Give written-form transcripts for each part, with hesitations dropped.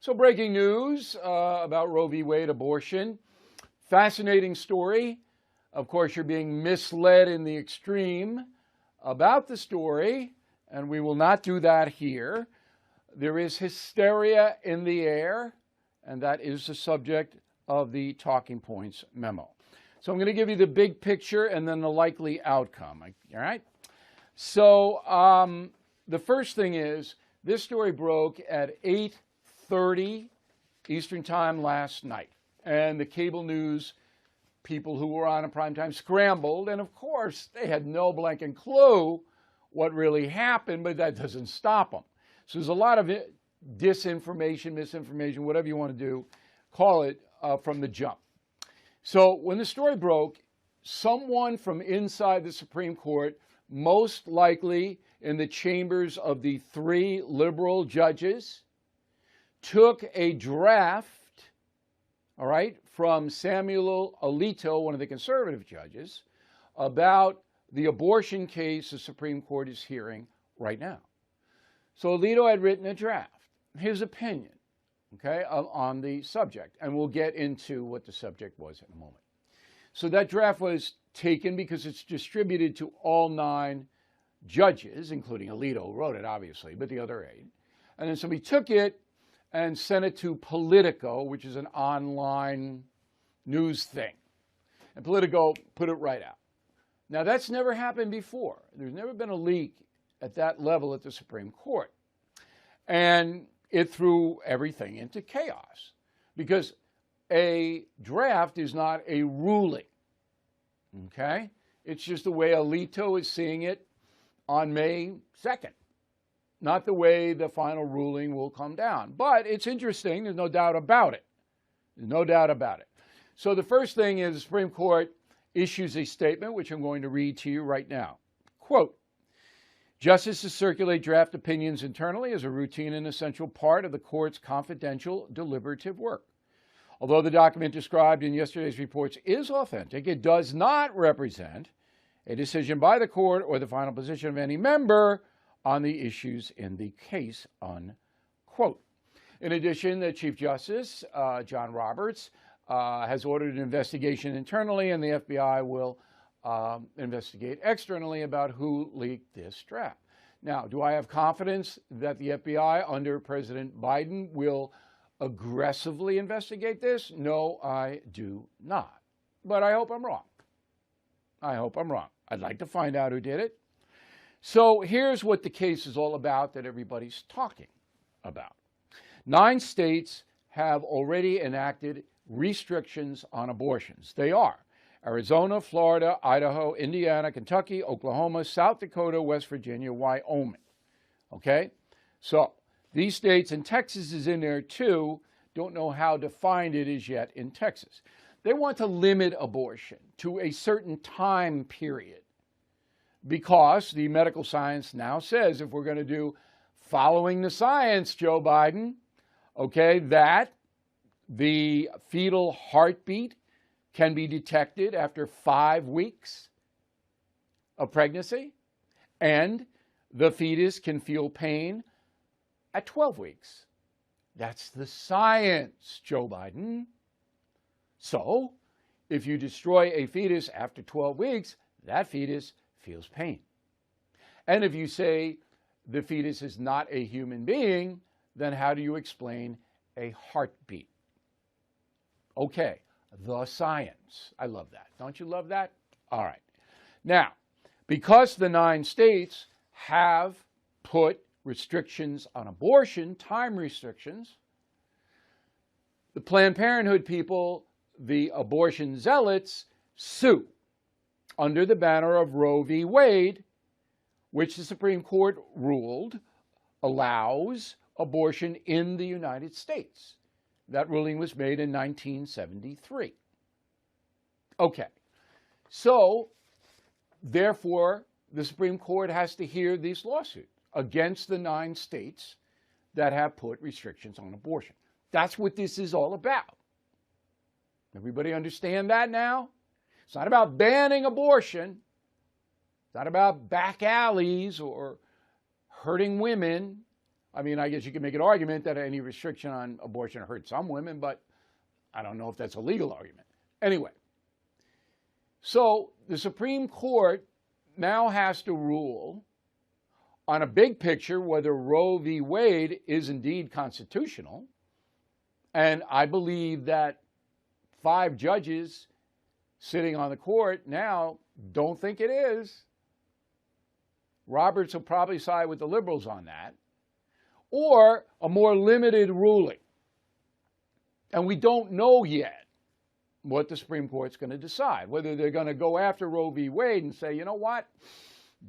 So, breaking news about Roe v. Wade abortion. Fascinating story. Of course, you're being misled in the extreme about the story, and we will not do that here. There is hysteria in the air, and that is the subject of the Talking Points memo. So I'm going to give you the big picture and then the likely outcome. All right? So the first thing is, this story broke at 8:30 Eastern Time last night. And the cable news people who were on in prime time scrambled. And of course, they had no blanking clue what really happened, but that doesn't stop them. So there's a lot of disinformation, misinformation, whatever you want to do, call it, from the jump. So when the story broke, someone from inside the Supreme Court, most likely in the chambers of the 3 liberal judges, took a draft, all right, from Samuel Alito, one of the conservative judges, about the abortion case the Supreme Court is hearing right now. So Alito had written a draft, his opinion, okay, on the subject, and we'll get into what the subject was in a moment. So that draft was taken because it's distributed to all 9 judges, including Alito, who wrote it, obviously, but the other 8. And then somebody took it and sent it to Politico, which is an online news thing. And Politico put it right out. Now, that's never happened before. There's never been a leak at that level at the Supreme Court. And it threw everything into chaos because a draft is not a ruling, okay? It's just the way Alito is seeing it on May 2nd, not the way the final ruling will come down. But it's interesting. There's no doubt about it. There's no doubt about it. So the first thing is the Supreme Court issues a statement, which I'm going to read to you right now. Quote, "Justices circulate draft opinions internally as a routine and essential part of the court's confidential deliberative work. Although the document described in yesterday's reports is authentic, it does not represent a decision by the court or the final position of any member on the issues in the case," unquote. In addition, the Chief Justice, John Roberts, has ordered an investigation internally, and the FBI will investigate externally about who leaked this draft. Now, do I have confidence that the FBI under President Biden will aggressively investigate this? No, I do not. But I hope I'm wrong. I hope I'm wrong. I'd like to find out who did it. So here's what the case is all about that everybody's talking about. 9 states have already enacted restrictions on abortions. They are Arizona, Florida, Idaho, Indiana, Kentucky, Oklahoma, South Dakota, West Virginia, Wyoming. Okay? So these states, and Texas is in there too, don't know how defined it is yet in Texas. They want to limit abortion to a certain time period because the medical science now says if we're going to do following the science, Joe Biden, okay, that the fetal heartbeat can be detected after 5 weeks of pregnancy, and the fetus can feel pain at 12 weeks. That's the science, Joe Biden. So, if you destroy a fetus after 12 weeks, that fetus feels pain. And if you say the fetus is not a human being, then how do you explain a heartbeat? Okay, the science. I love that. Don't you love that? All right. Now, because the 9 states have put restrictions on abortion, time restrictions, the Planned Parenthood people, the abortion zealots, sue under the banner of Roe v. Wade, which the Supreme Court ruled allows abortion in the United States. That ruling was made in 1973. Okay, so therefore, the Supreme Court has to hear these lawsuits against the 9 states that have put restrictions on abortion. That's what this is all about. Everybody understand that now? It's not about banning abortion. It's not about back alleys or hurting women. I mean, I guess you could make an argument that any restriction on abortion hurts some women, but I don't know if that's a legal argument. Anyway, so the Supreme Court now has to rule on a big picture whether Roe v. Wade is indeed constitutional. And I believe that 5 judges sitting on the court now don't think it is. Roberts will probably side with the liberals on that. Or a more limited ruling. And we don't know yet what the Supreme Court's going to decide, whether they're going to go after Roe v. Wade and say, you know what,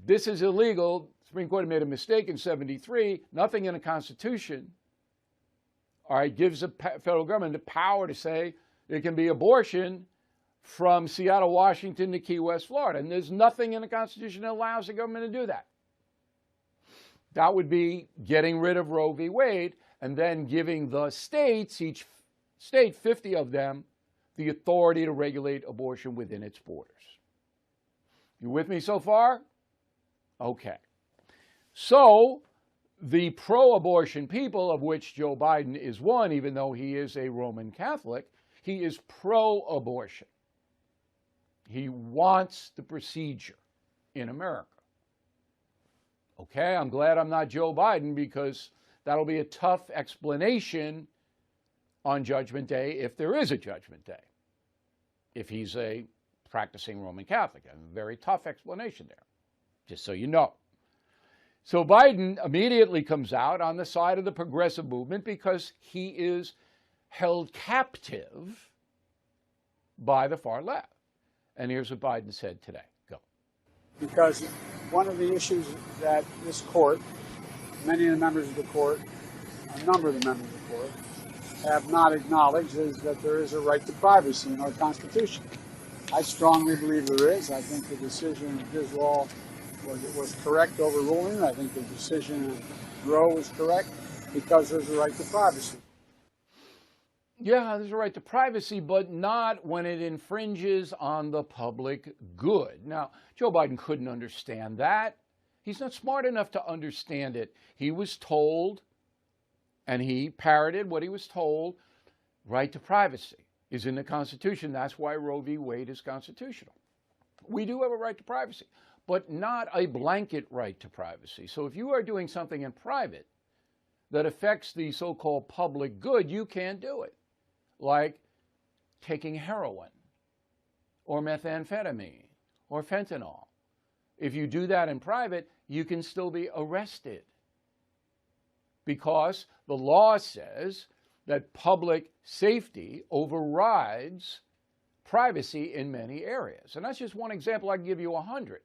this is illegal. The Supreme Court made a mistake in 73. Nothing in the Constitution, all right, gives the federal government the power to say it can be abortion from Seattle, Washington to Key West, Florida. And there's nothing in the Constitution that allows the government to do that. That would be getting rid of Roe v. Wade and then giving the states, each state, 50 of them, the authority to regulate abortion within its borders. You with me so far? Okay. So the pro-abortion people, of which Joe Biden is one, even though he is a Roman Catholic, he is pro-abortion. He wants the procedure in America. Okay, I'm glad I'm not Joe Biden, because that'll be a tough explanation on Judgment Day, if there is a Judgment Day. If he's a practicing Roman Catholic, a very tough explanation there, just so you know. So Biden immediately comes out on the side of the progressive movement because he is held captive by the far left. And here's what Biden said today. Go. Because one of the issues that this court, many of the members of the court, a number of the members of the court, have not acknowledged is that there is a right to privacy in our Constitution. I strongly believe there is. I think the decision of Griswold was correct overruling. I think the decision of Roe was correct because there's a right to privacy. Yeah, there's a right to privacy, but not when it infringes on the public good. Now, Joe Biden couldn't understand that. He's not smart enough to understand it. He was told, and he parroted what he was told, right to privacy is in the Constitution. That's why Roe v. Wade is constitutional. We do have a right to privacy, but not a blanket right to privacy. So if you are doing something in private that affects the so-called public good, you can't do it. Like taking heroin or methamphetamine or fentanyl. If you do that in private, you can still be arrested because the law says that public safety overrides privacy in many areas. And that's just one example. I can give you 100.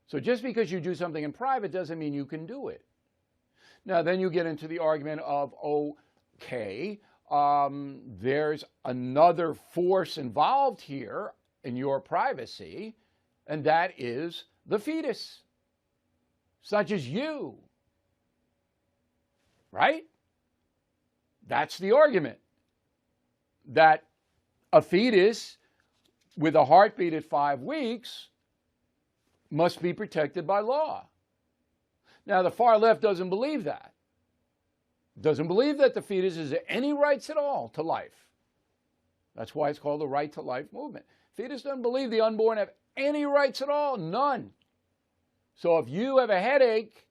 So just because you do something in private doesn't mean you can do it. Now, then you get into the argument of, okay, there's another force involved here in your privacy, and that is the fetus. It's not just you, right? That's the argument, that a fetus with a heartbeat at 5 weeks must be protected by law. Now, the far left doesn't believe that. Doesn't believe that the fetus has any rights at all to life. That's why it's called the Right to Life movement. Fetus doesn't believe the unborn have any rights at all, none. So if you have a headache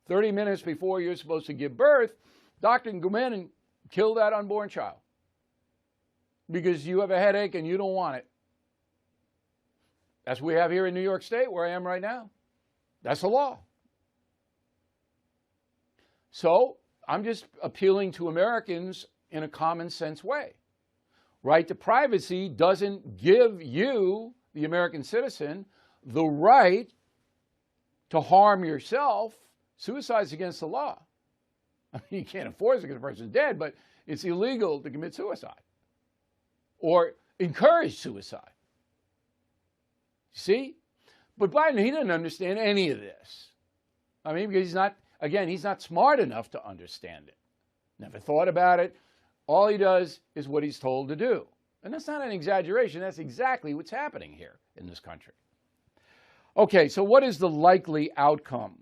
30 minutes before you're supposed to give birth, doctor can come in and kill that unborn child because you have a headache and you don't want it. That's what we have here in New York State, where I am right now. That's the law. So I'm just appealing to Americans in a common sense way. Right to privacy doesn't give you, the American citizen, the right to harm yourself. Suicide's against the law. I mean, you can't enforce it because the person's dead, but it's illegal to commit suicide or encourage suicide. See? But Biden, he didn't understand any of this. I mean, because he's not smart enough to understand it. Never thought about it. All he does is what he's told to do. And that's not an exaggeration. That's exactly what's happening here in this country. Okay, so what is the likely outcome?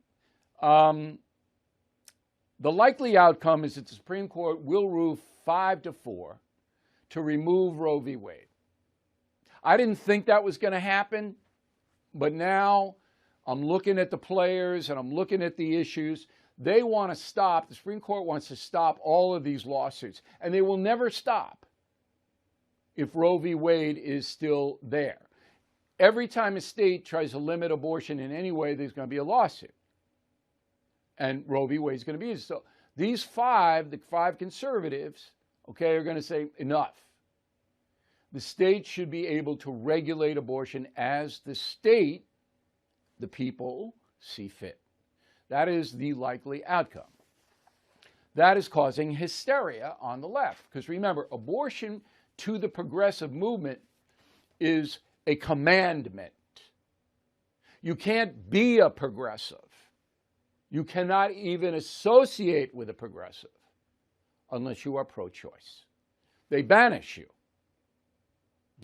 The likely outcome is that the Supreme Court will rule 5-4 to remove Roe v. Wade. I didn't think that was going to happen, but now I'm looking at the players and I'm looking at the issues. They want to stop, the Supreme Court wants to stop all of these lawsuits, and they will never stop if Roe v. Wade is still there. Every time a state tries to limit abortion in any way, there's going to be a lawsuit. And Roe v. Wade is going to be. So these the five conservatives, okay, are going to say enough. The state should be able to regulate abortion as the state, the people, see fit. That is the likely outcome. That is causing hysteria on the left. Because remember, abortion to the progressive movement is a commandment. You can't be a progressive. You cannot even associate with a progressive unless you are pro-choice. They banish you.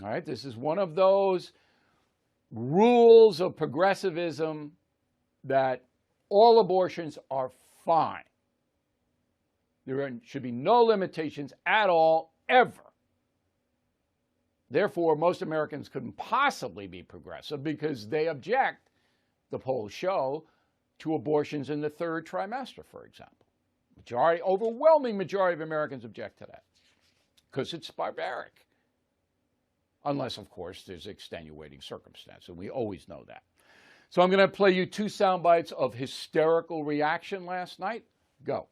All right, this is one of those rules of progressivism that all abortions are fine. There should be no limitations at all, ever. Therefore, most Americans couldn't possibly be progressive because they object, the polls show, to abortions in the third trimester, for example. Overwhelming majority of Americans object to that because it's barbaric. Unless, of course, there's extenuating circumstance, and we always know that. So I'm going to play you two sound bites of hysterical reaction last night. Go.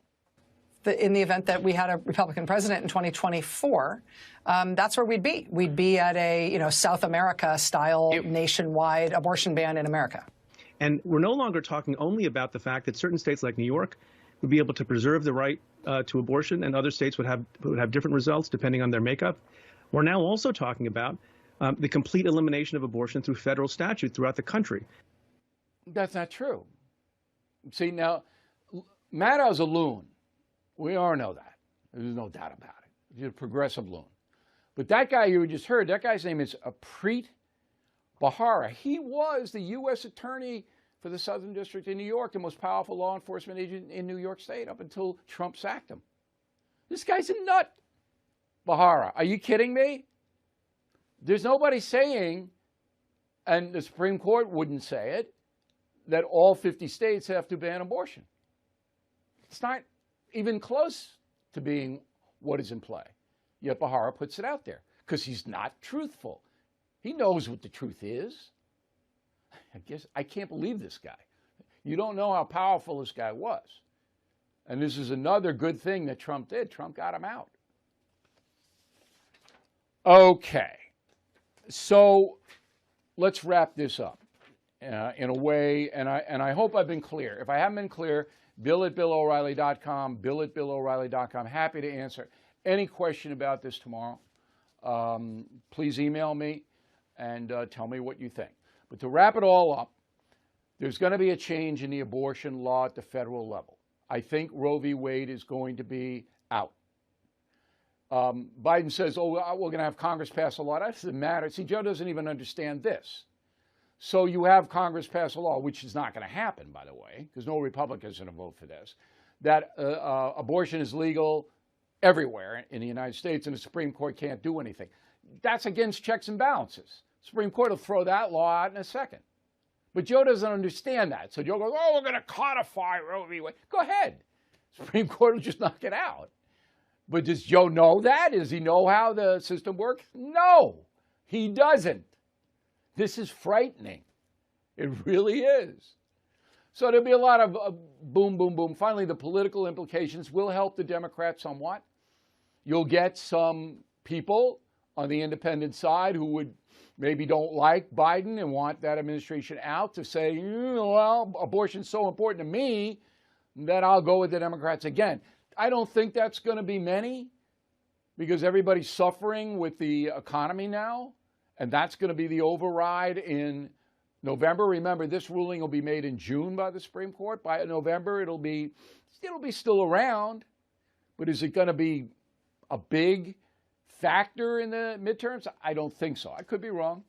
In the event that we had a Republican president in 2024, that's where we'd be. We'd be at a South America-style nationwide abortion ban in America. And we're no longer talking only about the fact that certain states like New York would be able to preserve the right to abortion, and other states would have different results depending on their makeup. We're now also talking about the complete elimination of abortion through federal statute throughout the country. That's not true. See, now, Maddow's a loon. We all know that. There's no doubt about it. He's a progressive loon. But that guy you just heard, that guy's name is Preet Bharara. He was the U.S. attorney for the Southern District in New York, the most powerful law enforcement agent in New York State up until Trump sacked him. This guy's a nut. Bharara, are you kidding me? There's nobody saying, and the Supreme Court wouldn't say it, that all 50 states have to ban abortion. It's not even close to being what is in play. Yet Bharara puts it out there because he's not truthful. He knows what the truth is. I can't believe this guy. You don't know how powerful this guy was. And this is another good thing that Trump did. Trump got him out. Okay, so let's wrap this up in a way, and I hope I've been clear. If I haven't been clear, bill@BillO'Reilly.com, bill@BillO'Reilly.com. Happy to answer any question about this tomorrow. Please email me and tell me what you think. But to wrap it all up, there's going to be a change in the abortion law at the federal level. I think Roe v. Wade is going to be out. Biden says, oh, we're going to have Congress pass a law. That doesn't matter. See, Joe doesn't even understand this. So you have Congress pass a law, which is not going to happen, by the way, because no Republicans are going to vote for this, that abortion is legal everywhere in the United States, and the Supreme Court can't do anything. That's against checks and balances. The Supreme Court will throw that law out in a second. But Joe doesn't understand that. So Joe goes, oh, we're going to codify Roe v. Wade. Go ahead. The Supreme Court will just knock it out. But does Joe know that? Does he know how the system works? No, he doesn't. This is frightening. It really is. So there'll be a lot of boom, boom, boom. Finally, the political implications will help the Democrats somewhat. You'll get some people on the independent side who would maybe don't like Biden and want that administration out to say, well, abortion's so important to me that I'll go with the Democrats again. I don't think that's going to be many because everybody's suffering with the economy now, and that's going to be the override in November. Remember, this ruling will be made in June by the Supreme Court. By November, it'll be still around, but is it going to be a big factor in the midterms? I don't think so. I could be wrong,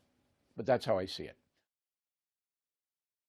but that's how I see it.